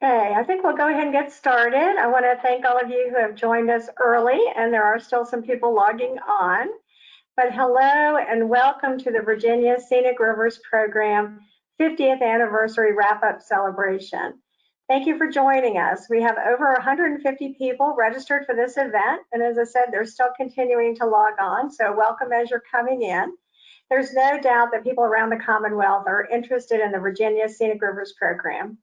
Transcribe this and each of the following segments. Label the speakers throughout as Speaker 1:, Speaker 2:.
Speaker 1: Okay, I think we'll go ahead and get started. I want to thank all of you who have joined us early, and there are still some people logging on. But hello and welcome to the Virginia Scenic Rivers Program 50th Anniversary Wrap-Up Celebration. Thank you for joining us. We have over 150 people registered for this event, and as I said, they're still continuing to log on, so welcome as you're coming in. There's no doubt that people around the Commonwealth are interested in the Virginia Scenic Rivers Program.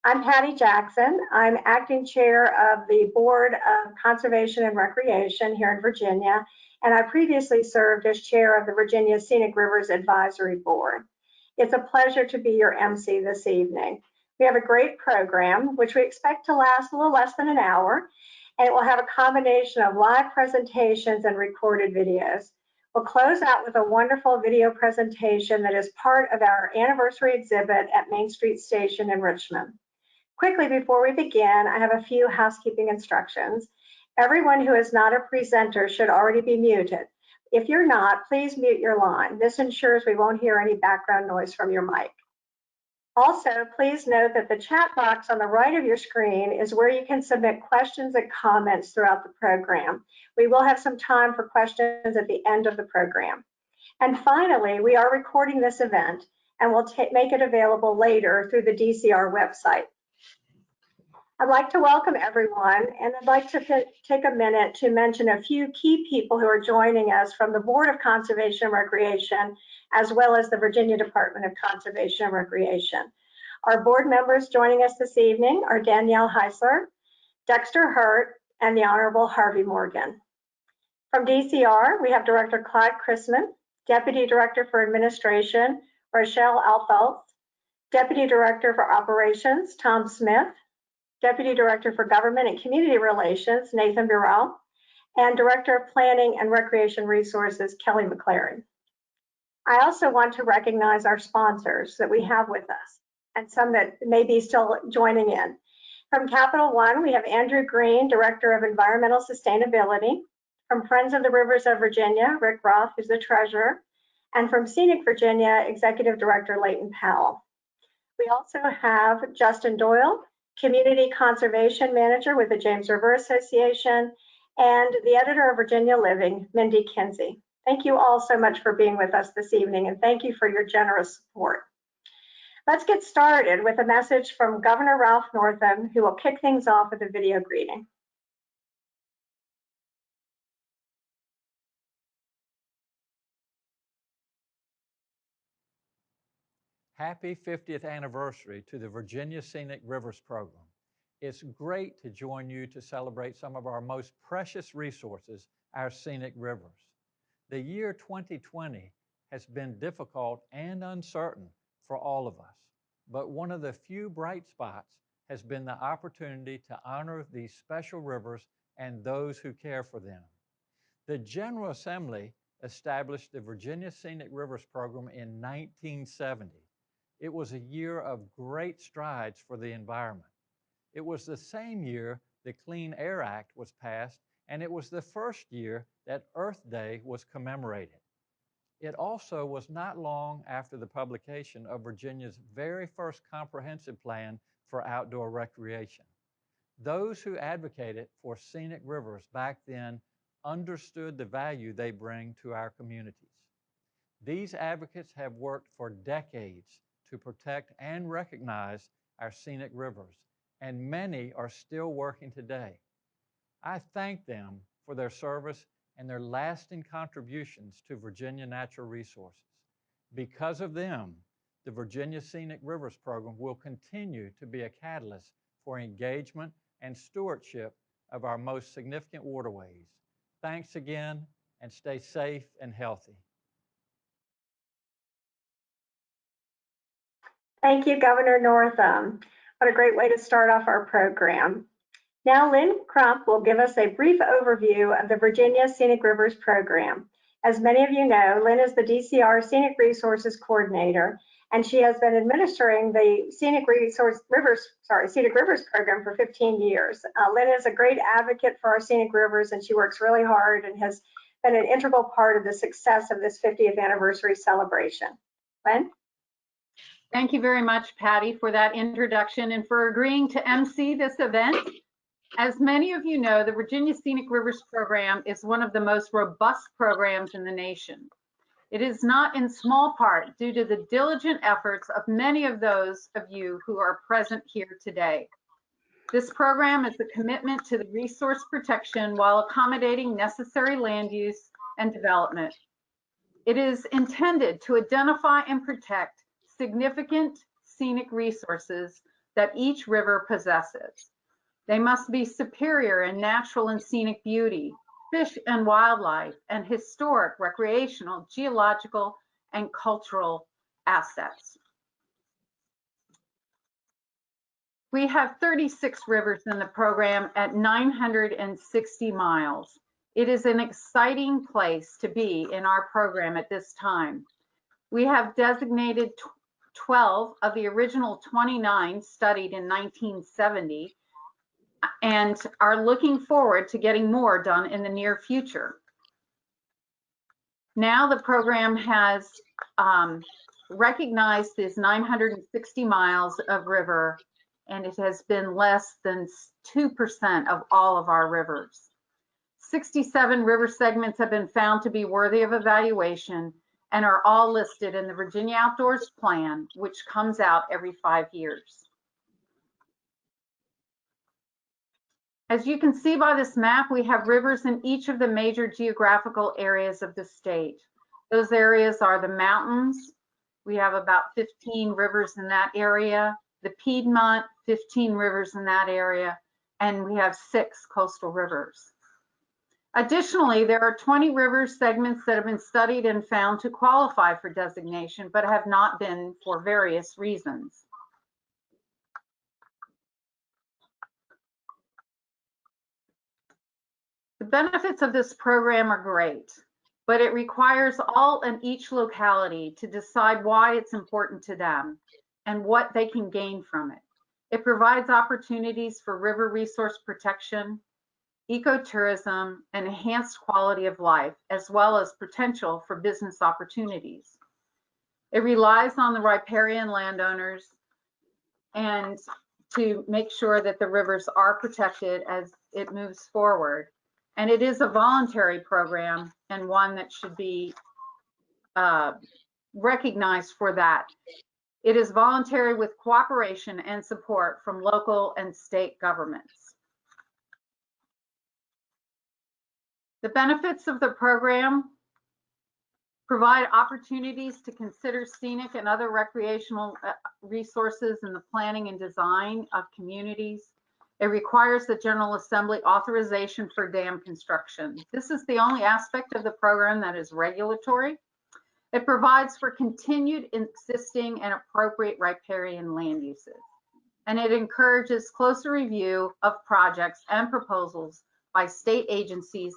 Speaker 1: I'm Patty Jackson. I'm acting chair of the Board of Conservation and Recreation here in Virginia, and I previously served as chair of the Virginia Scenic Rivers Advisory Board. It's a pleasure to be your MC this evening. We have a great program, which we expect to last a little less than an hour, and it will have a combination of live presentations and recorded videos. We'll close out with a wonderful video presentation that is part of our anniversary exhibit at Main Street Station in Richmond. Quickly, before we begin, I have a few housekeeping instructions. Everyone who is not a presenter should already be muted. If you're not, please mute your line. This ensures we won't hear any background noise from your mic. Also, please note that the chat box on the right of your screen is where you can submit questions and comments throughout the program. We will have some time for questions at the end of the program. And finally, we are recording this event and we'll make it available later through the DCR website. I'd like to welcome everyone, and I'd like to take a minute to mention a few key people who are joining us from the Board of Conservation and Recreation, as well as the Virginia Department of Conservation and Recreation. Our board members joining us this evening are Danielle Heisler, Dexter Hurt, and the Honorable Harvey Morgan. From DCR, we have Director Clyde Chrisman, Deputy Director for Administration, Rochelle Alfelt, Deputy Director for Operations, Tom Smith, Deputy Director for Government and Community Relations, Nathan Burrell, and Director of Planning and Recreation Resources, Kelly McLaren. I also want to recognize our sponsors that we have with us, and some that may be still joining in. From Capital One, we have Andrew Green, Director of Environmental Sustainability. From Friends of the Rivers of Virginia, Rick Roth, who's the Treasurer. And from Scenic Virginia, Executive Director Leighton Powell. We also have Justin Doyle, Community Conservation Manager with the James River Association, and the editor of Virginia Living, Mindy Kinsey. Thank you all so much for being with us this evening, and thank you for your generous support. Let's get started with a message from Governor Ralph Northam, who will kick things off with a video greeting.
Speaker 2: Happy 50th anniversary to the Virginia Scenic Rivers Program. It's great to join you to celebrate some of our most precious resources, our scenic rivers. The year 2020 has been difficult and uncertain for all of us, but one of the few bright spots has been the opportunity to honor these special rivers and those who care for them. The General Assembly established the Virginia Scenic Rivers Program in 1970. It was a year of great strides for the environment. It was the same year the Clean Air Act was passed, and it was the first year that Earth Day was commemorated. It also was not long after the publication of Virginia's very first comprehensive plan for outdoor recreation. Those who advocated for scenic rivers back then understood the value they bring to our communities. These advocates have worked for decades to protect and recognize our scenic rivers, and many are still working today. I thank them for their service and their lasting contributions to Virginia natural resources. Because of them, the Virginia Scenic Rivers Program will continue to be a catalyst for engagement and stewardship of our most significant waterways. Thanks again, and stay safe and healthy.
Speaker 1: Thank you, Governor Northam. What a great way to start off our program. Now, Lynn Crump will give us a brief overview of the Virginia Scenic Rivers Program. As many of you know, Lynn is the DCR Scenic Resources Coordinator, and she has been administering the Scenic Rivers Program for 15 years. Lynn is a great advocate for our scenic rivers, and she works really hard and has been an integral part of the success of this 50th anniversary celebration. Lynn?
Speaker 3: Thank you very much, Patty, for that introduction and for agreeing to MC this event. As many of you know, the Virginia Scenic Rivers Program is one of the most robust programs in the nation. It is not in small part due to the diligent efforts of many of those of you who are present here today. This program is a commitment to the resource protection while accommodating necessary land use and development. It is intended to identify and protect significant scenic resources that each river possesses. They must be superior in natural and scenic beauty, fish and wildlife, and historic, recreational, geological, and cultural assets. We have 36 rivers in the program at 960 miles. It is an exciting place to be in our program at this time. We have designated 12 of the original 29 studied in 1970 and are looking forward to getting more done in the near future. Now the program has recognized this 960 miles of river, and it has been less than 2% of all of our rivers. 67 river segments have been found to be worthy of evaluation and are all listed in the Virginia Outdoors Plan, which comes out every 5 years. As you can see by this map, we have rivers in each of the major geographical areas of the state. Those areas are the mountains. We have about 15 rivers in that area. The Piedmont, 15 rivers in that area. And we have 6 coastal rivers. Additionally, there are 20 river segments that have been studied and found to qualify for designation, but have not been for various reasons. The benefits of this program are great, but it requires all and each locality to decide why it's important to them and what they can gain from it. It provides opportunities for river resource protection, ecotourism, and enhanced quality of life, as well as potential for business opportunities. It relies on the riparian landowners and to make sure that the rivers are protected as it moves forward. And it is a voluntary program and one that should be recognized for that. It is voluntary with cooperation and support from local and state governments. The benefits of the program provide opportunities to consider scenic and other recreational resources in the planning and design of communities. It requires the General Assembly authorization for dam construction. This is the only aspect of the program that is regulatory. It provides for continued existing and appropriate riparian land uses. And it encourages closer review of projects and proposals by state agencies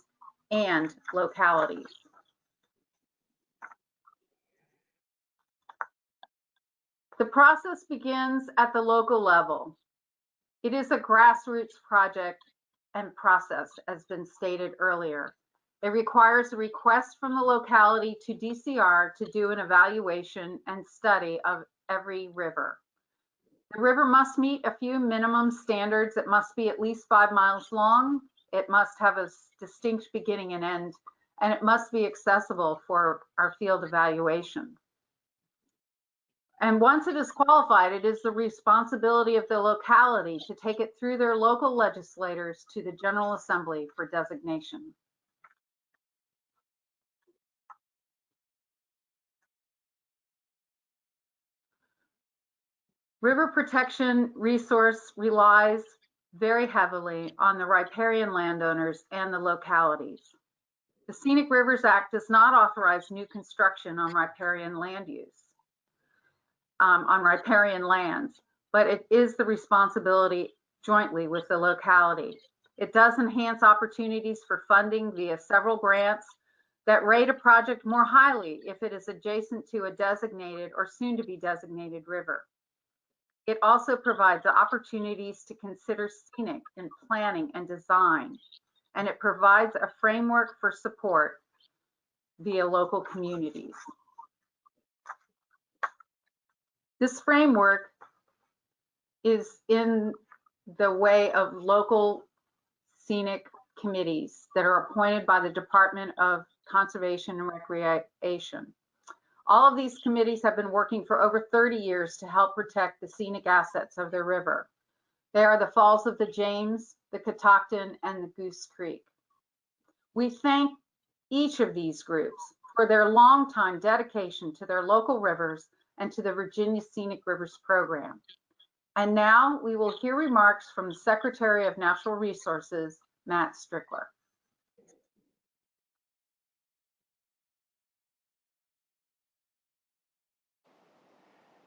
Speaker 3: and localities. The process begins at the local level. It is a grassroots project and process, as been stated earlier. It requires a request from the locality to DCR to do an evaluation and study of every river. The river must meet a few minimum standards. It must be at least 5 miles long. It must have a distinct beginning and end, and it must be accessible for our field evaluation. And once it is qualified, it is the responsibility of the locality to take it through their local legislators to the General Assembly for designation. River protection resource relies very heavily on the riparian landowners and the localities. The Scenic Rivers Act does not authorize new construction on riparian land use, on riparian lands, but it is the responsibility jointly with the locality. It does enhance opportunities for funding via several grants that rate a project more highly if it is adjacent to a designated or soon to be designated river. It also provides opportunities to consider scenic in planning and design, and it provides a framework for support via local communities. This framework is in the way of local scenic committees that are appointed by the Department of Conservation and Recreation. All of these committees have been working for over 30 years to help protect the scenic assets of their river. They are the Falls of the James, the Catoctin, and the Goose Creek. We thank each of these groups for their longtime dedication to their local rivers and to the Virginia Scenic Rivers Program. And now we will hear remarks from the Secretary of Natural Resources, Matt Strickler.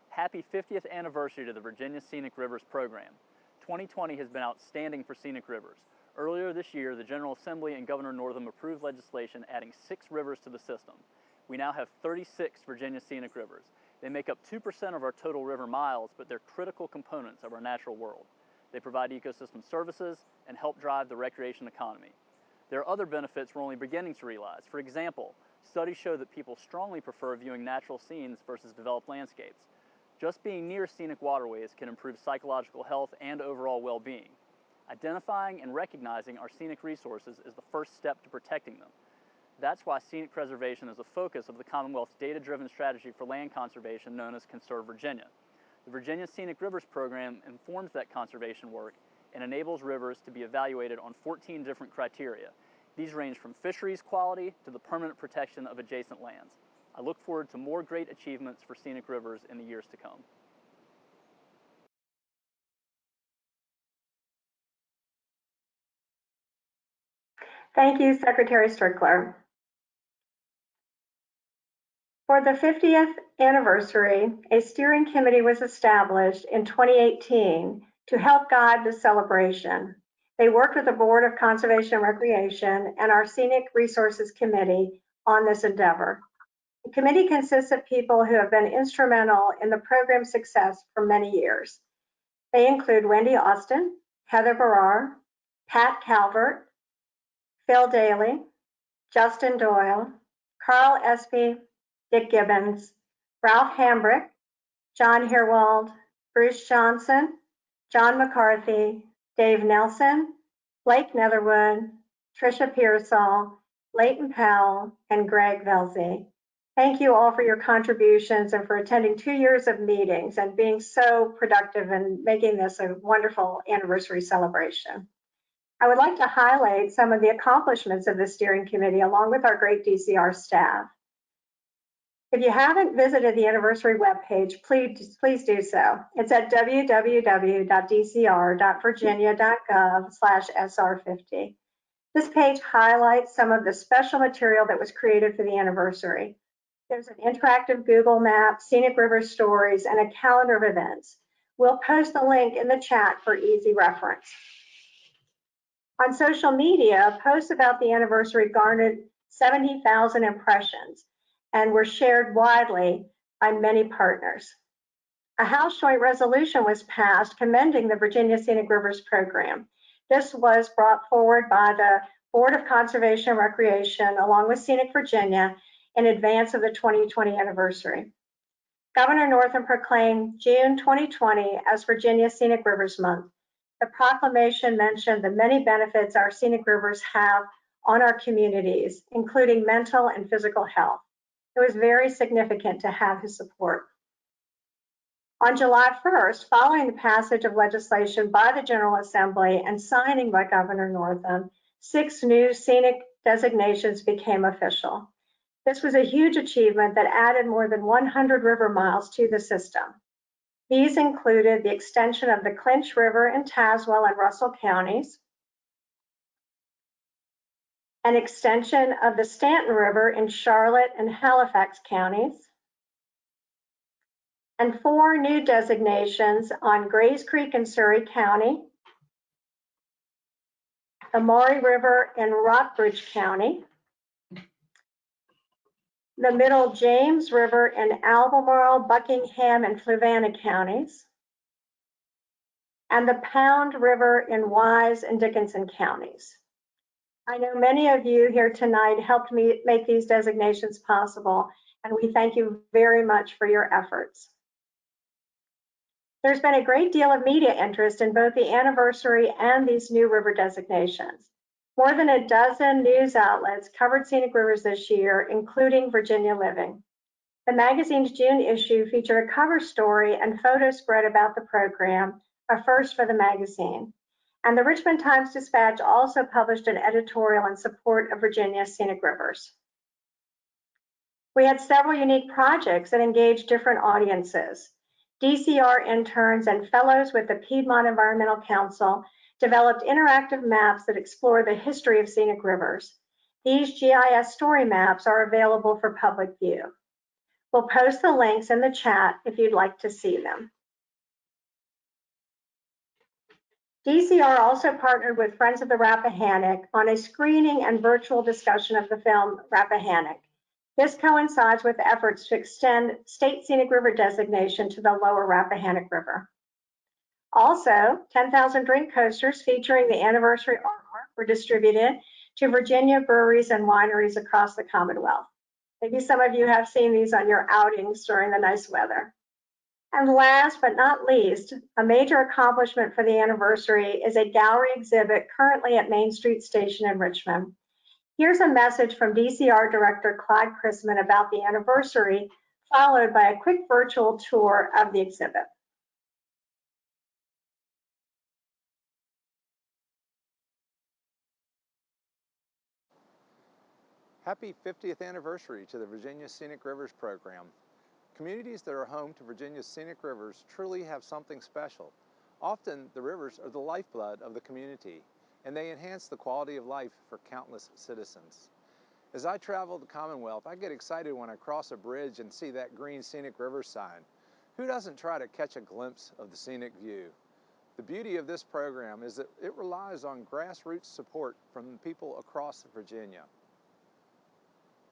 Speaker 4: Happy 50th anniversary to the Virginia Scenic Rivers Program. 2020 has been outstanding for scenic rivers. Earlier this year, the General Assembly and Governor Northam approved legislation adding 6 rivers to the system. We now have 36 Virginia scenic rivers. They make up 2% of our total river miles, but they're critical components of our natural world. They provide ecosystem services and help drive the recreation economy. There are other benefits we're only beginning to realize. For example, studies show that people strongly prefer viewing natural scenes versus developed landscapes. Just being near scenic waterways can improve psychological health and overall well-being. Identifying and recognizing our scenic resources is the first step to protecting them. That's why scenic preservation is a focus of the Commonwealth's data-driven strategy for land conservation known as Conserve Virginia. The Virginia Scenic Rivers Program informs that conservation work and enables rivers to be evaluated on 14 different criteria. These range from fisheries quality to the permanent protection of adjacent lands. I look forward to more great achievements for scenic rivers in the years to come.
Speaker 1: Thank you, Secretary Strickler. For the 50th anniversary, a steering committee was established in 2018 to help guide the celebration. They worked with the Board of Conservation and Recreation and our Scenic Resources Committee on this endeavor. The committee consists of people who have been instrumental in the program's success for many years. They include Wendy Austin, Heather Barrar, Pat Calvert, Phil Daly, Justin Doyle, Carl Espy, Dick Gibbons, Ralph Hambrick, John Herwald, Bruce Johnson, John McCarthy, Dave Nelson, Blake Netherwood, Tricia Pearsall, Leighton Powell, and Greg Velzy. Thank you all for your contributions and for attending 2 years of meetings and being so productive and making this a wonderful anniversary celebration. I would like to highlight some of the accomplishments of the steering committee along with our great DCR staff. If you haven't visited the anniversary webpage, please do so. It's at www.dcr.virginia.gov/SR50. This page highlights some of the special material that was created for the anniversary. There's an interactive Google map, scenic river stories, and a calendar of events. We'll post the link in the chat for easy reference. On social media, posts about the anniversary garnered 70,000 impressions and were shared widely by many partners. A House Joint Resolution was passed commending the Virginia Scenic Rivers Program. This was brought forward by the Board of Conservation and Recreation along with Scenic Virginia in advance of the 2020 anniversary. Governor Northam proclaimed June 2020 as Virginia Scenic Rivers Month. The proclamation mentioned the many benefits our scenic rivers have on our communities, including mental and physical health. It was very significant to have his support. On July 1st, following the passage of legislation by the General Assembly and signing by Governor Northam, 6 new scenic designations became official. This was a huge achievement that added more than 100 river miles to the system. These included the extension of the Clinch River in Tazewell and Russell counties, an extension of the Staunton River in Charlotte and Halifax counties, and 4 new designations on Grays Creek in Surrey County, the Maury River in Rockbridge County, the Middle James River in Albemarle, Buckingham, and Fluvanna counties, and the Pound River in Wise and Dickinson counties. I know many of you here tonight helped me make these designations possible, and we thank you very much for your efforts. There's been a great deal of media interest in both the anniversary and these new river designations. More than a dozen news outlets covered scenic rivers this year, including Virginia Living. The magazine's June issue featured a cover story and photo spread about the program, a first for the magazine. And the Richmond Times-Dispatch also published an editorial in support of Virginia's scenic rivers. We had several unique projects that engaged different audiences. DCR interns and fellows with the Piedmont Environmental Council developed interactive maps that explore the history of scenic rivers. These GIS story maps are available for public view. We'll post the links in the chat if you'd like to see them. DCR also partnered with Friends of the Rappahannock on a screening and virtual discussion of the film Rappahannock. This coincides with efforts to extend state scenic river designation to the lower Rappahannock River. Also, 10,000 drink coasters featuring the anniversary artwork were distributed to Virginia breweries and wineries across the Commonwealth. Maybe some of you have seen these on your outings during the nice weather. And last but not least, a major accomplishment for the anniversary is a gallery exhibit currently at Main Street Station in Richmond. Here's a message from DCR Director Clyde Chrisman about the anniversary, followed by a quick virtual tour of the exhibit.
Speaker 5: Happy 50th anniversary to the Virginia Scenic Rivers Program. Communities that are home to Virginia's scenic rivers truly have something special. Often, the rivers are the lifeblood of the community, and they enhance the quality of life for countless citizens. As I travel the Commonwealth, I get excited when I cross a bridge and see that green Scenic River sign. Who doesn't try to catch a glimpse of the scenic view? The beauty of this program is that it relies on grassroots support from people across Virginia.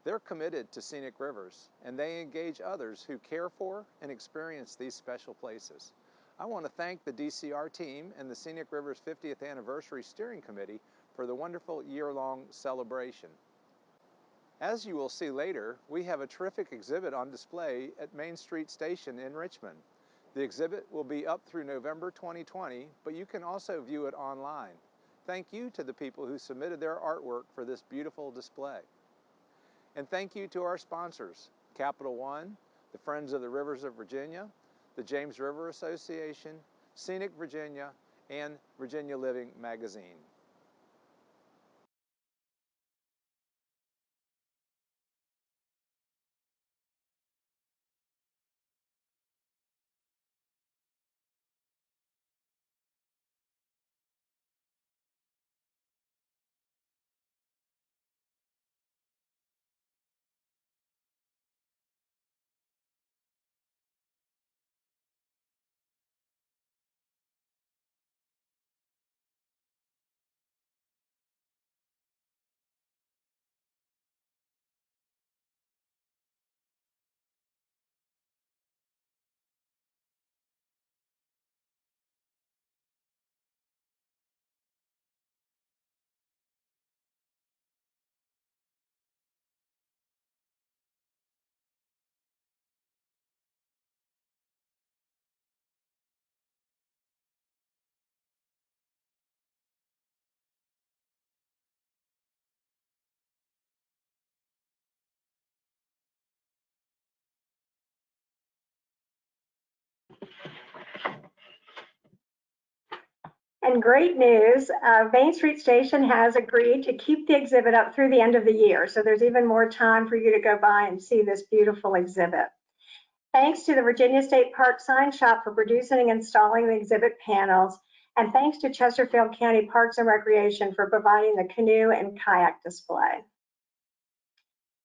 Speaker 5: They're committed to scenic rivers, and they engage others who care for and experience these special places. I want to thank the DCR team and the Scenic Rivers 50th Anniversary Steering Committee for the wonderful year-long celebration. As you will see later, we have a terrific exhibit on display at Main Street Station in Richmond. The exhibit will be up through November 2020, but you can also view it online. Thank you to the people who submitted their artwork for this beautiful display. And thank you to our sponsors, Capital One, the Friends of the Rivers of Virginia, the James River Association, Scenic Virginia, and Virginia Living magazine.
Speaker 1: And great news, Main Street Station has agreed to keep the exhibit up through the end of the year. So there's even more time for you to go by and see this beautiful exhibit. Thanks to the Virginia State Park Sign Shop for producing and installing the exhibit panels. And thanks to Chesterfield County Parks and Recreation for providing the canoe and kayak display.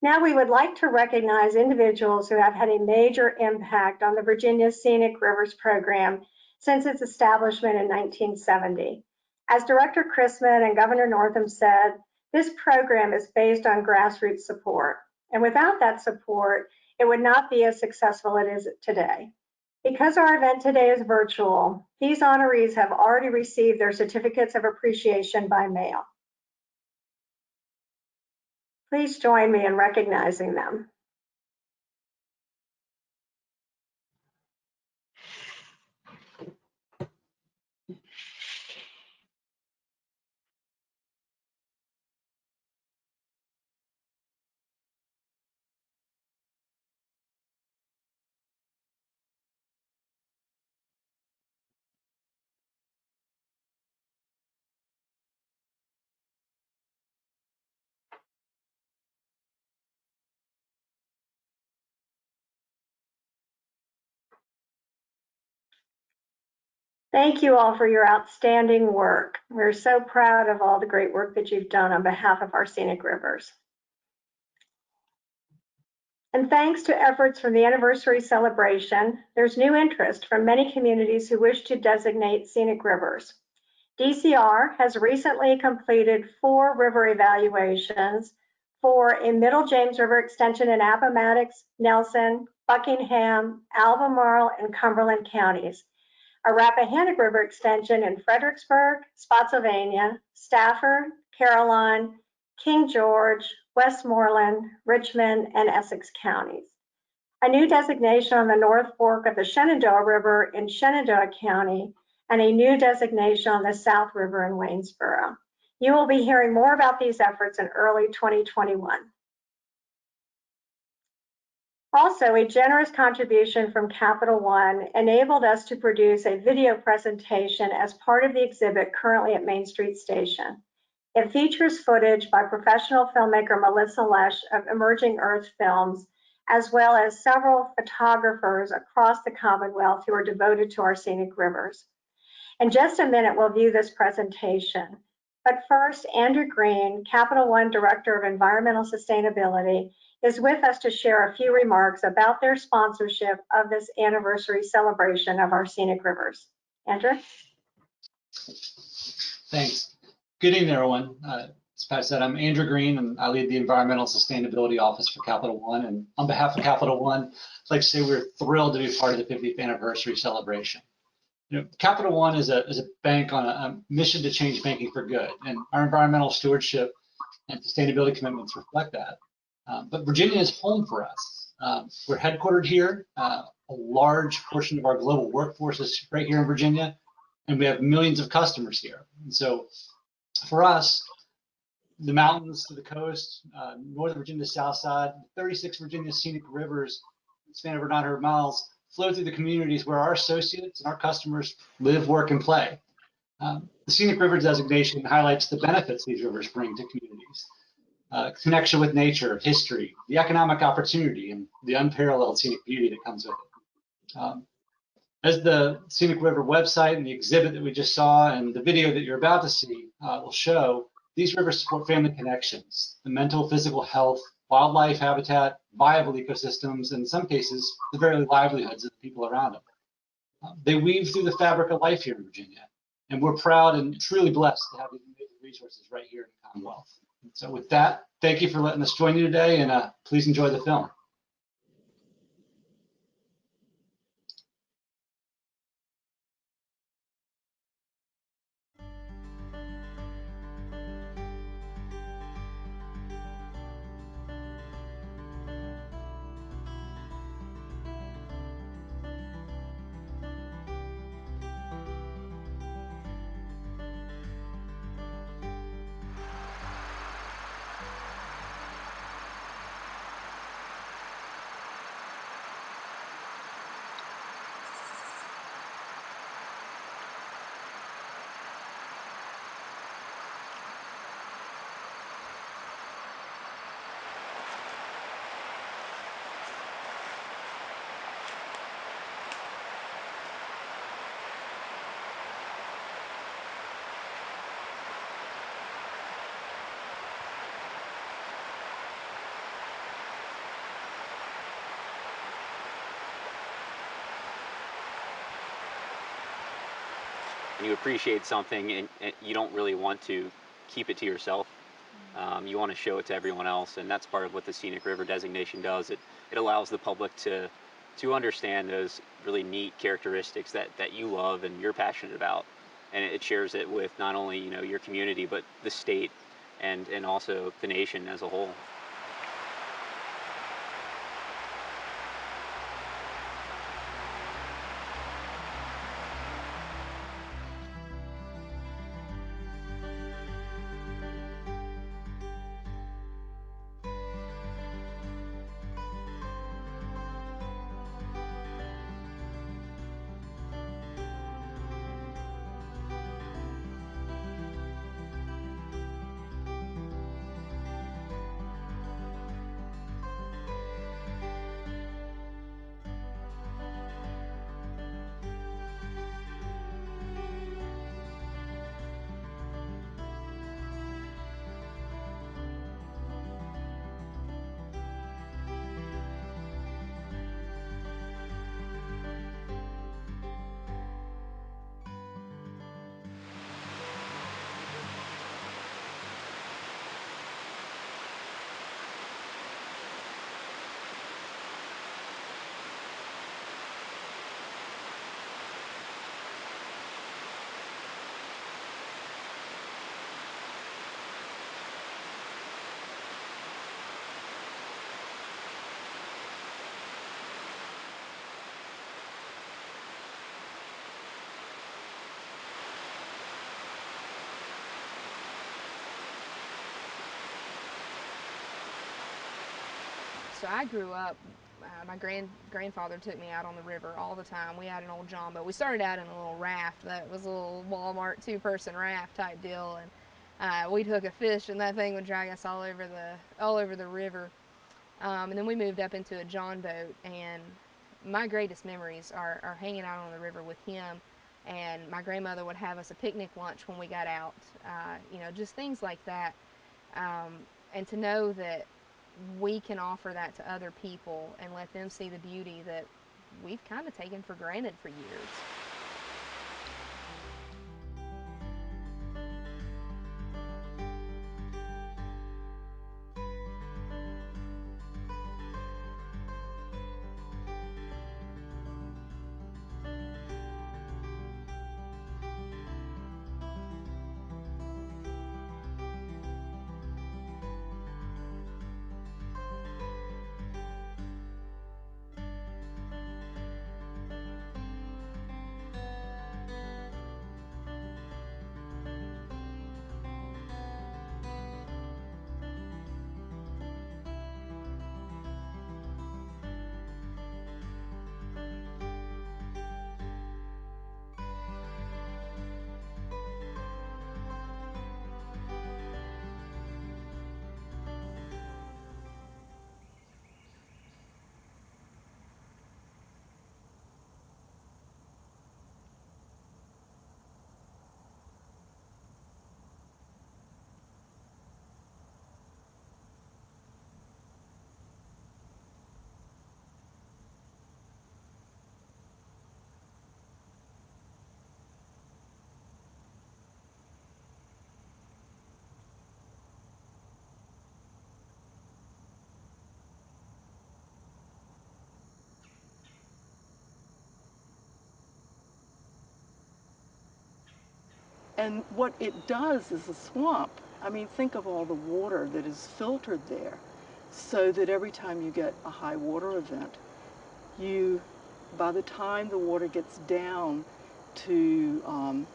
Speaker 1: Now we would like to recognize individuals who have had a major impact on the Virginia Scenic Rivers Program since its establishment in 1970. As Director Chrisman and Governor Northam said, this program is based on grassroots support. And without that support, it would not be as successful as it is today. Because our event today is virtual, these honorees have already received their certificates of appreciation by mail. Please join me in recognizing them. Thank you all for your outstanding work. We're so proud of all the great work that you've done on behalf of our scenic rivers. And thanks to efforts from the anniversary celebration, there's new interest from many communities who wish to designate scenic rivers. DCR has recently completed 4 river evaluations for a Middle James River extension in Appomattox, Nelson, Buckingham, Albemarle, and Cumberland counties, a Rappahannock River extension in Fredericksburg, Spotsylvania, Stafford, Caroline, King George, Westmoreland, Richmond, and Essex counties. A new designation on the North Fork of the Shenandoah River in Shenandoah County, and a new designation on the South River in Waynesboro. You will be hearing more about these efforts in early 2021. Also, a generous contribution from Capital One enabled us to produce a video presentation as part of the exhibit currently at Main Street Station. It features footage by professional filmmaker Melissa Lesh of Emerging Earth Films, as well as several photographers across the Commonwealth who are devoted to our scenic rivers. In just a minute, we'll view this presentation. But first, Andrew Green, Capital One Director of Environmental Sustainability, is with us to share a few remarks about their sponsorship of this anniversary celebration of our scenic rivers. Andrew?
Speaker 6: Thanks. Good evening, everyone. As Pat said, I'm Andrew Green, and I lead the Environmental Sustainability Office for Capital One. And on behalf of Capital One, I'd like to say we're thrilled to be part of the 50th anniversary celebration. You know, Capital One is a bank on a mission to change banking for good, and our environmental stewardship and sustainability commitments reflect that. But Virginia is home for us. We're headquartered here. A large portion of our global workforce is right here in Virginia, and we have millions of customers here. And so for us, the mountains to the coast, Northern Virginia, South Side, 36 Virginia Scenic Rivers, span over 900 miles, flow through the communities where our associates and our customers live, work, and play. The Scenic River designation highlights the benefits these rivers bring to communities. Connection with nature, history, the economic opportunity, and the unparalleled scenic beauty that comes with it. As the Scenic River website and the exhibit that we just saw and the video that you're about to see will show, these rivers support family connections, the mental, physical health, wildlife habitat, viable ecosystems, and in some cases, the very livelihoods of the people around them. They weave through the fabric of life here in Virginia, and we're proud and truly blessed to have these amazing resources right here in the Commonwealth. So with that, thank you for letting us join you today, and please enjoy the film.
Speaker 7: You appreciate something and you don't really want to keep it to yourself. You want to show it to everyone else, and that's part of what the Scenic River designation does. It allows the public to understand those really neat characteristics that you love and you're passionate about, and it shares it with not only your community but the state and also the nation as a whole.
Speaker 8: So I grew up, my grandfather took me out on the river all the time. We had an old John boat. We started out in a little raft that was a little Walmart 2-person raft type deal, and we'd hook a fish, and that thing would drag us all over the river. And then we moved up into a John boat, and my greatest memories are hanging out on the river with him. And my grandmother would have us a picnic lunch when we got out, just things like that. And to know that we can offer that to other people and let them see the beauty that we've kind of taken for granted for years.
Speaker 9: And what it does is a swamp. I mean, think of all the water that is filtered there, so that every time you get a high water event, by the time the water gets down to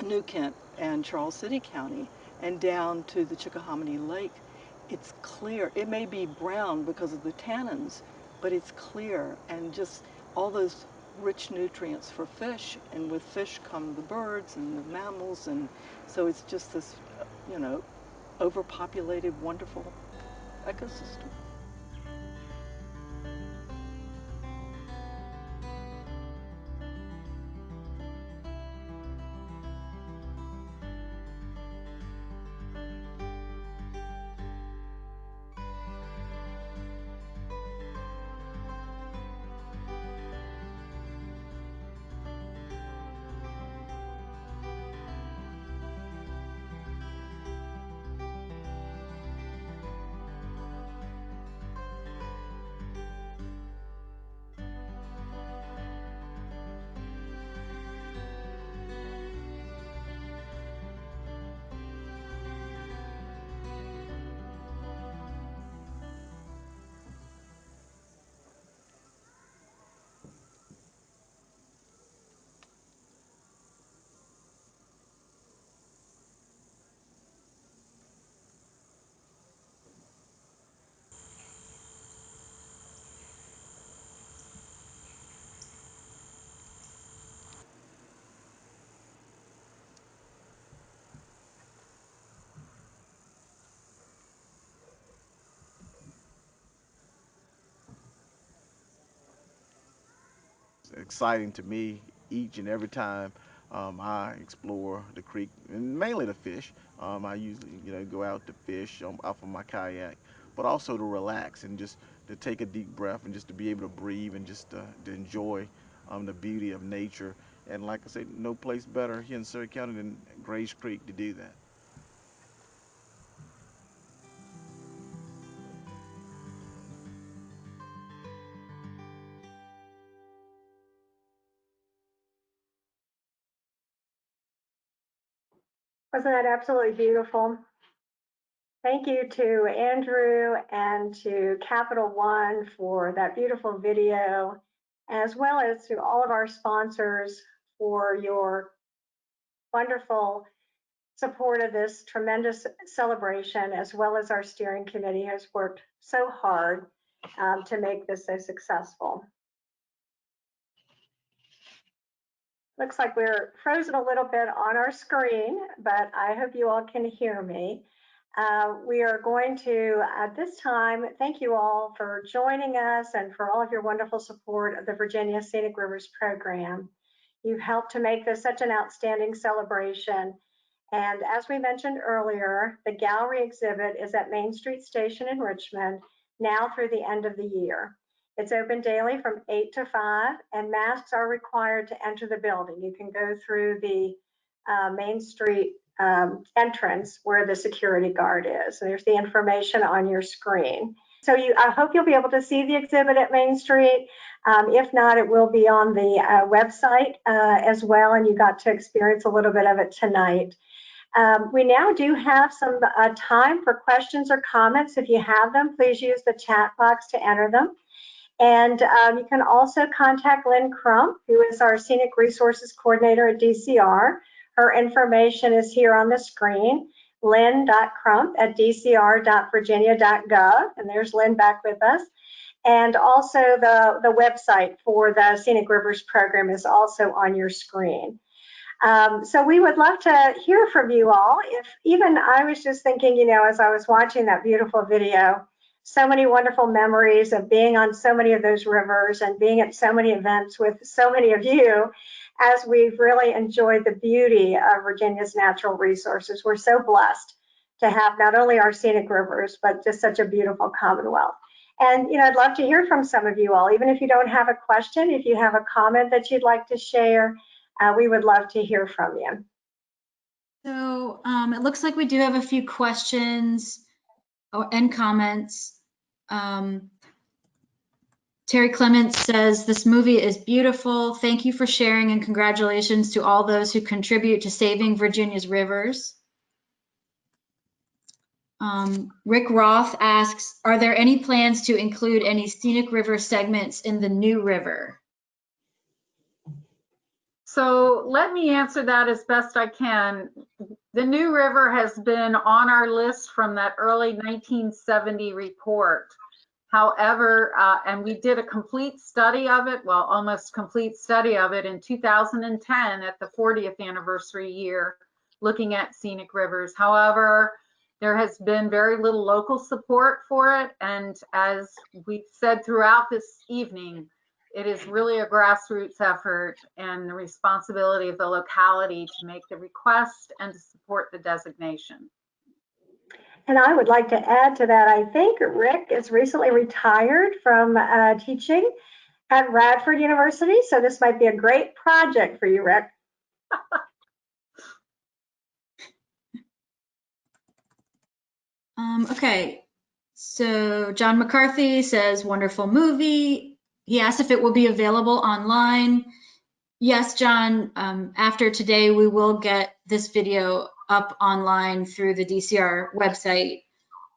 Speaker 9: New Kent and Charles City County and down to the Chickahominy Lake, it's clear. It may be brown because of the tannins, but it's clear, and just all those rich nutrients for fish, and with fish come the birds and the mammals, and so it's just this, overpopulated, wonderful ecosystem.
Speaker 10: Exciting to me each and every time I explore the creek, and mainly to fish. I usually, go out to fish off of my kayak, but also to relax and just to take a deep breath and just to be able to breathe and just to enjoy the beauty of nature. And like I said, no place better here in Surrey County than Grays Creek to do that.
Speaker 1: Wasn't that absolutely beautiful? Thank you to Andrew and to Capital One for that beautiful video, as well as to all of our sponsors for your wonderful support of this tremendous celebration, as well as our steering committee has worked so hard to make this so successful. Looks like we're frozen a little bit on our screen, but I hope you all can hear me. We are going to, at this time, thank you all for joining us and for all of your wonderful support of the Virginia Scenic Rivers Program. You've helped to make this such an outstanding celebration. And as we mentioned earlier, the gallery exhibit is at Main Street Station in Richmond, now through the end of the year. It's open daily from 8 to 5, and masks are required to enter the building. You can go through the Main Street entrance where the security guard is. So there's the information on your screen. So I hope you'll be able to see the exhibit at Main Street. If not, it will be on the website as well, and you got to experience a little bit of it tonight. We now do have some time for questions or comments. If you have them, please use the chat box to enter them. And you can also contact Lynn Crump, who is our Scenic Resources Coordinator at DCR. Her information is here on the screen, lynn.crump@dcr.virginia.gov. And there's Lynn back with us. And also the website for the Scenic Rivers Program is also on your screen. So we would love to hear from you all. I was just thinking, as I was watching that beautiful video, so many wonderful memories of being on so many of those rivers and being at so many events with so many of you as we've really enjoyed the beauty of Virginia's natural resources. We're so blessed to have not only our scenic rivers, but just such a beautiful Commonwealth. And, I'd love to hear from some of you all, even if you don't have a question, if you have a comment that you'd like to share, we would love to hear from you.
Speaker 11: So it looks like we do have a few questions and comments. Terry Clements says, this movie is beautiful. Thank you for sharing and congratulations to all those who contribute to saving Virginia's rivers. Rick Roth asks, are there any plans to include any scenic river segments in the new river?
Speaker 3: So let me answer that as best I can. The New River has been on our list from that early 1970 report. However, and we did a complete study of it, well, almost complete study of it in 2010 at the 40th anniversary year, looking at scenic rivers. However, there has been very little local support for it. And as we've said throughout this evening, it is really a grassroots effort and the responsibility of the locality to make the request and to support the designation.
Speaker 1: And I would like to add to that, I think Rick is recently retired from teaching at Radford University, so this might be a great project for you, Rick.
Speaker 11: Okay, so John McCarthy says, wonderful movie. He asked if it will be available online. Yes, John, after today, we will get this video up online through the DCR website.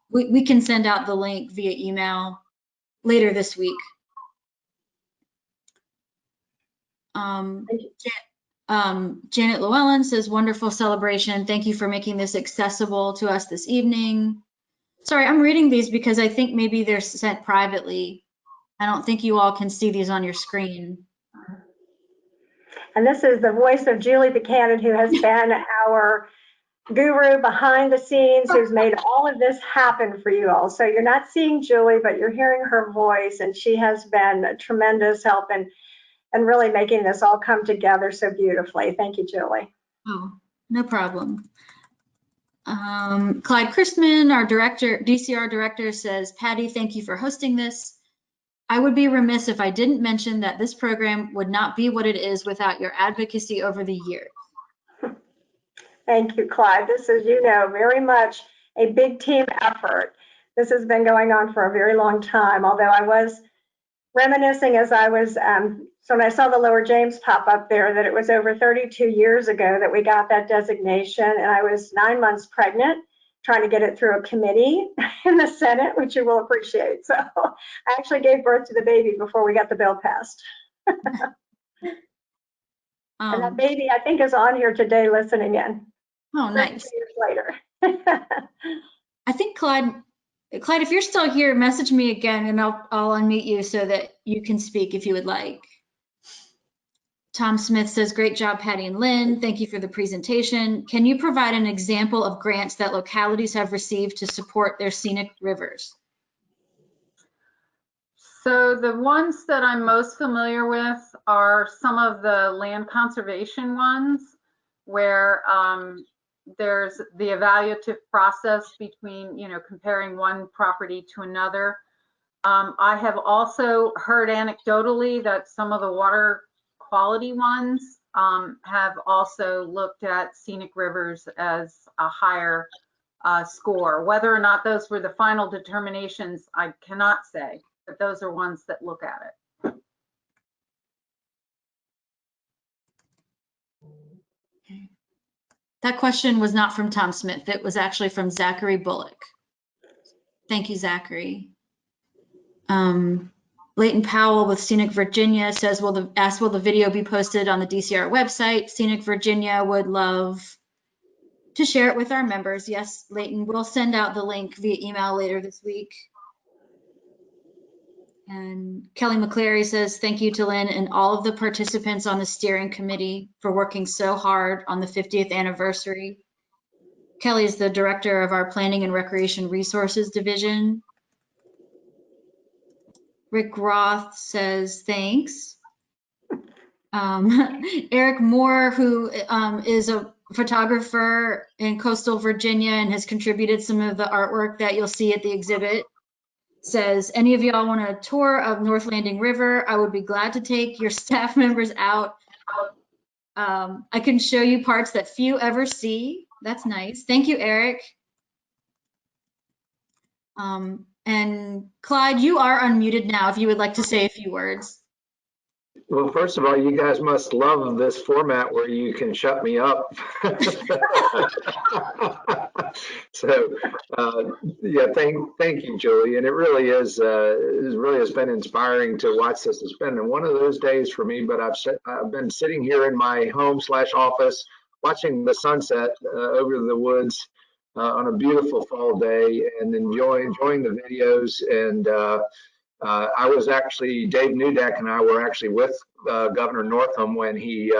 Speaker 11: We can send out the link via email later this week. Janet Llewellyn says, wonderful celebration. Thank you for making this accessible to us this evening. Sorry, I'm reading these because I think maybe they're sent privately. I don't think you all can see these on your screen.
Speaker 1: And this is the voice of Julie Buchanan, who has been our guru behind the scenes, who's made all of this happen for you all. So you're not seeing Julie, but you're hearing her voice, and she has been a tremendous help in really making this all come together so beautifully. Thank you, Julie.
Speaker 11: Oh, no problem. Clyde Christman, our director, DCR director, says, Patty, thank you for hosting this. I would be remiss if I didn't mention that this program would not be what it is without your advocacy over the years.
Speaker 1: Thank you, Clyde. This is, very much a big team effort. This has been going on for a very long time, although I was reminiscing as I was, so when I saw the Lower James pop up there, that it was over 32 years ago that we got that designation, and I was 9 months pregnant trying to get it through a committee in the Senate, which you will appreciate. So I actually gave birth to the baby before we got the bill passed. And that baby, I think, is on here today listening in.
Speaker 11: Oh, nice.
Speaker 1: 32 years later.
Speaker 11: I think Clyde Clyde, if you're still here, message me again and I'll unmute you so that you can speak if you would like. Tom Smith says, great job, Patty and Lynn. Thank you for the presentation. Can you provide an example of grants that localities have received to support their scenic rivers?
Speaker 3: So the ones that I'm most familiar with are some of the land conservation ones where there's the evaluative process between, comparing one property to another. I have also heard anecdotally that some of the water quality ones have also looked at scenic rivers as a higher score. Whether or not those were the final determinations, I cannot say, but those are ones that look at it.
Speaker 11: That question was not from Tom Smith. It was actually from Zachary Bullock. Thank you, Zachary. Leighton Powell with Scenic Virginia says, will the video be posted on the DCR website? Scenic Virginia would love to share it with our members. Yes, Leighton, we'll send out the link via email later this week. And Kelly McCleary says, thank you to Lynn and all of the participants on the steering committee for working so hard on the 50th anniversary. Kelly is the director of our Planning and Recreation Resources Division. Rick Roth says, thanks. Eric Moore, who is a photographer in coastal Virginia and has contributed some of the artwork that you'll see at the exhibit, says, any of y'all want a tour of North Landing River? I would be glad to take your staff members out. I can show you parts that few ever see. That's nice. Thank you, Eric. And Clyde, you are unmuted now if you would like to say a few words.
Speaker 12: Well, first of all, you guys must love this format where you can shut me up. So, yeah, thank you, Julie. And it really is, it really has been inspiring to watch this. It's been one of those days for me, but I've been sitting here in my home/office watching the sunset over the woods on a beautiful fall day and enjoying the videos. And I was actually, Dave Newdeck and I were actually with Governor Northam when he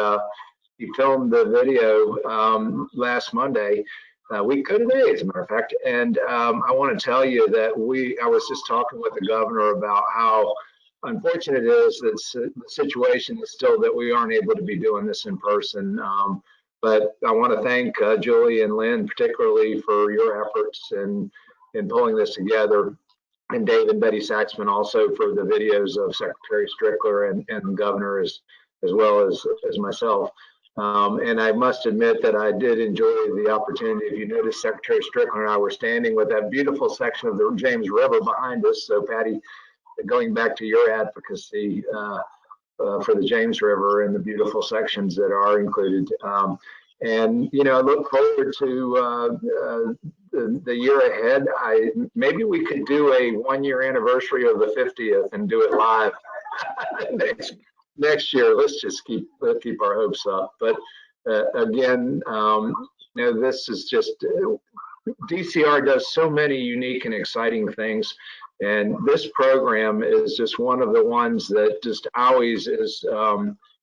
Speaker 12: filmed the video last Monday, a week ago today, as a matter of fact. And I want to tell you that I was just talking with the governor about how unfortunate it is that the situation is still that we aren't able to be doing this in person. But I want to thank Julie and Lynn particularly for your efforts in pulling this together, and Dave and Betty Saxman also for the videos of Secretary Strickler and the governor as well as myself. And I must admit that I did enjoy the opportunity. If you notice, Secretary Strickler and I were standing with that beautiful section of the James River behind us. So Patty, going back to your advocacy for the James River and the beautiful sections that are included. And, I look forward to the year ahead. Maybe we could do a 1-year anniversary of the 50th and do it live next year. Let's keep our hopes up. But again, this is just, DCR does so many unique and exciting things. And this program is just one of the ones that just always is,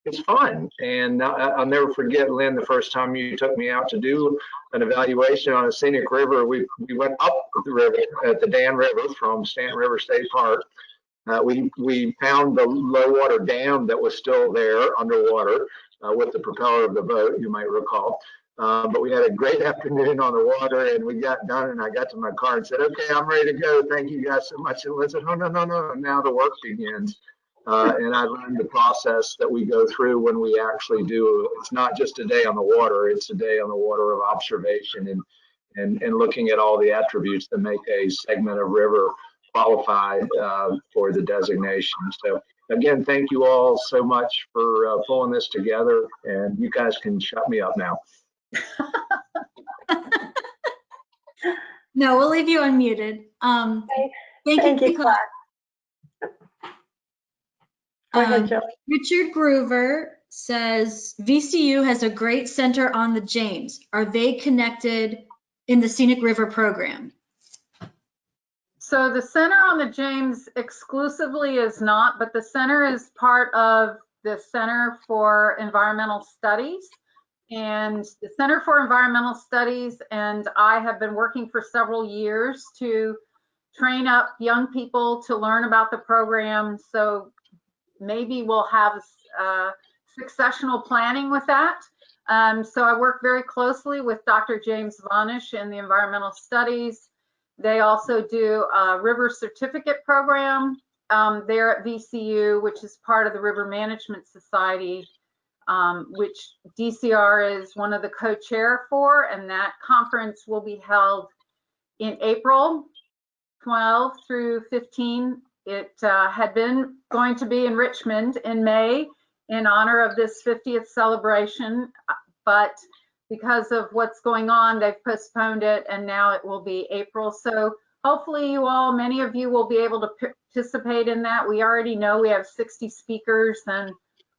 Speaker 12: it's fun. And I'll never forget, Lynn, the first time you took me out to do an evaluation on a scenic river. We went up the river at the Dan River from Staunton River State Park. We found the low water dam that was still there underwater with the propeller of the boat, you might recall. But we had a great afternoon on the water, and we got done, and I got to my car and said, okay, I'm ready to go. Thank you guys so much. And Lynn said, oh, no. Now the work begins. And I learned the process that we go through when we actually do. It's not just a day on the water, it's a day on the water of observation and looking at all the attributes that make a segment of river qualify for the designation. So again, thank you all so much for pulling this together, and you guys can shut me up now.
Speaker 11: No, we'll leave you unmuted. Thank you, Clyde.
Speaker 1: Go ahead, Julie.
Speaker 11: Richard Groover says, VCU has a great center on the James. Are they connected in the Scenic River program?
Speaker 3: So the Center on the James exclusively is not, but the center is part of the Center for Environmental Studies. And the Center for Environmental Studies and I have been working for several years to train up young people to learn about the program. So maybe we'll have successional planning with that. So I work very closely with Dr. James Vanish in the Environmental Studies. They also do a river certificate program there at VCU, which is part of the River Management Society, which DCR is one of the co-chair for, and that conference will be held in April 12 through 15. It had been going to be in Richmond in May in honor of this 50th celebration, but because of what's going on, they've postponed it, and now it will be April. So hopefully you all, many of you will be able to participate in that. We already know we have 60 speakers, and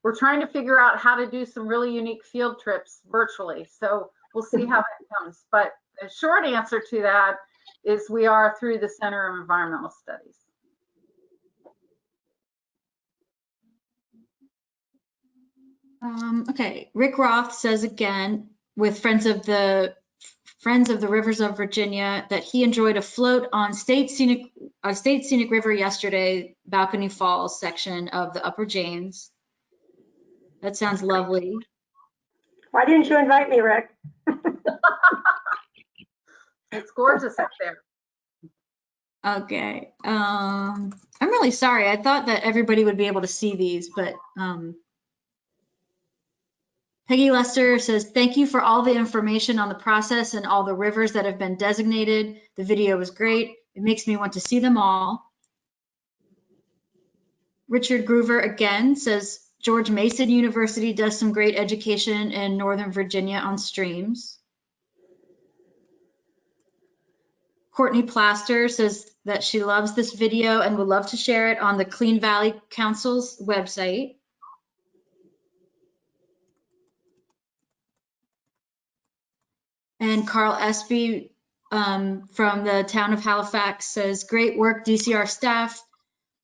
Speaker 3: we're trying to figure out how to do some really unique field trips virtually. So we'll see how that comes. But the short answer to that is we are through the Center of Environmental Studies.
Speaker 11: Okay, Rick Roth says again, with Friends of the Rivers of Virginia, that he enjoyed a float on State Scenic River yesterday, Balcony Falls section of the Upper James. That sounds lovely.
Speaker 1: Why didn't you invite me, Rick?
Speaker 3: It's gorgeous up there.
Speaker 11: Okay, I'm really sorry. I thought that everybody would be able to see these, but Peggy Lester says, thank you for all the information on the process and all the rivers that have been designated. The video was great. It makes me want to see them all. Richard Groover again says, George Mason University does some great education in Northern Virginia on streams. Courtney Plaster says that she loves this video and would love to share it on the Clean Valley Council's website. And Carl Espy from the town of Halifax says, great work, DCR staff.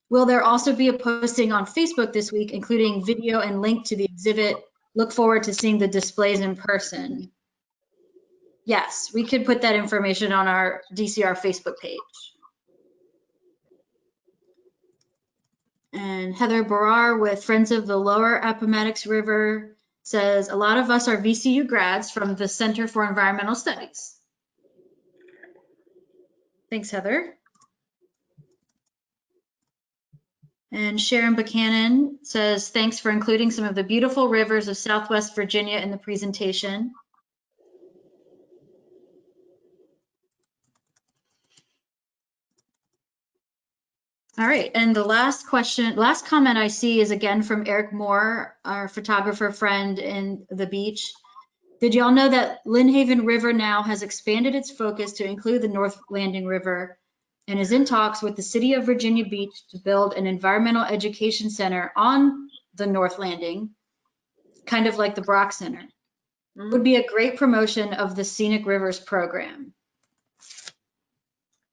Speaker 11: Will there also be a posting on Facebook this week, including video and link to the exhibit? Look forward to seeing the displays in person. Yes, we could put that information on our DCR Facebook page. And Heather Borar with Friends of the Lower Appomattox River says, a lot of us are VCU grads from the Center for Environmental Studies. Thanks, Heather. And Sharon Buchanan says, thanks for including some of the beautiful rivers of Southwest Virginia in the presentation. All right, and the last comment I see is again from Eric Moore, our photographer friend in the beach. Did y'all know that Lynnhaven River now has expanded its focus to include the North Landing River and is in talks with the City of Virginia Beach to build an environmental education center on the North Landing, kind of like the Brock Center? Would be a great promotion of the Scenic Rivers program.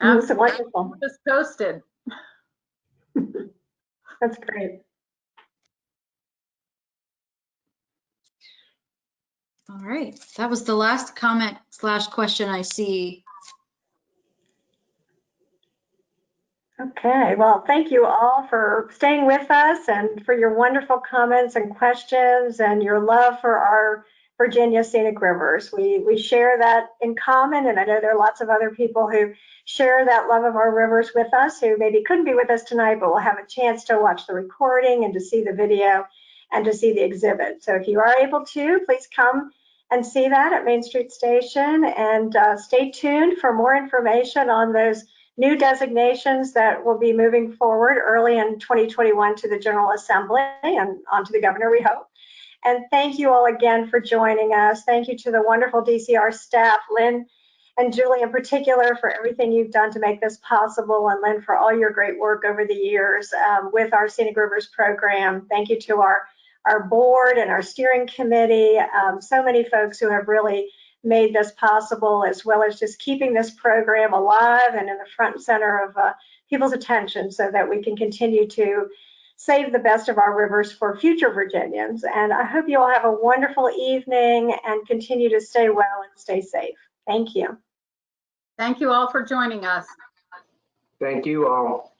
Speaker 1: That's wonderful.
Speaker 3: Just posted.
Speaker 1: That's great.
Speaker 11: All right, that was the last comment / question I see.
Speaker 1: Okay, well, thank you all for staying with us and for your wonderful comments and questions and your love for our Virginia Scenic Rivers. We share that in common, and I know there are lots of other people who share that love of our rivers with us who maybe couldn't be with us tonight, but will have a chance to watch the recording and to see the video and to see the exhibit. So if you are able to, please come and see that at Main Street Station, and stay tuned for more information on those new designations that will be moving forward early in 2021 to the General Assembly and on to the governor, we hope. And thank you all again for joining us. Thank you to the wonderful DCR staff, Lynn and Julie in particular, for everything you've done to make this possible, and Lynn for all your great work over the years with our Scenic Rivers program. Thank you to our board and our steering committee, so many folks who have really made this possible, as well as just keeping this program alive and in the front and center of people's attention so that we can continue to save the best of our rivers for future Virginians. And I hope you all have a wonderful evening and continue to stay well and stay safe. Thank you.
Speaker 3: Thank you all for joining us.
Speaker 12: Thank you all.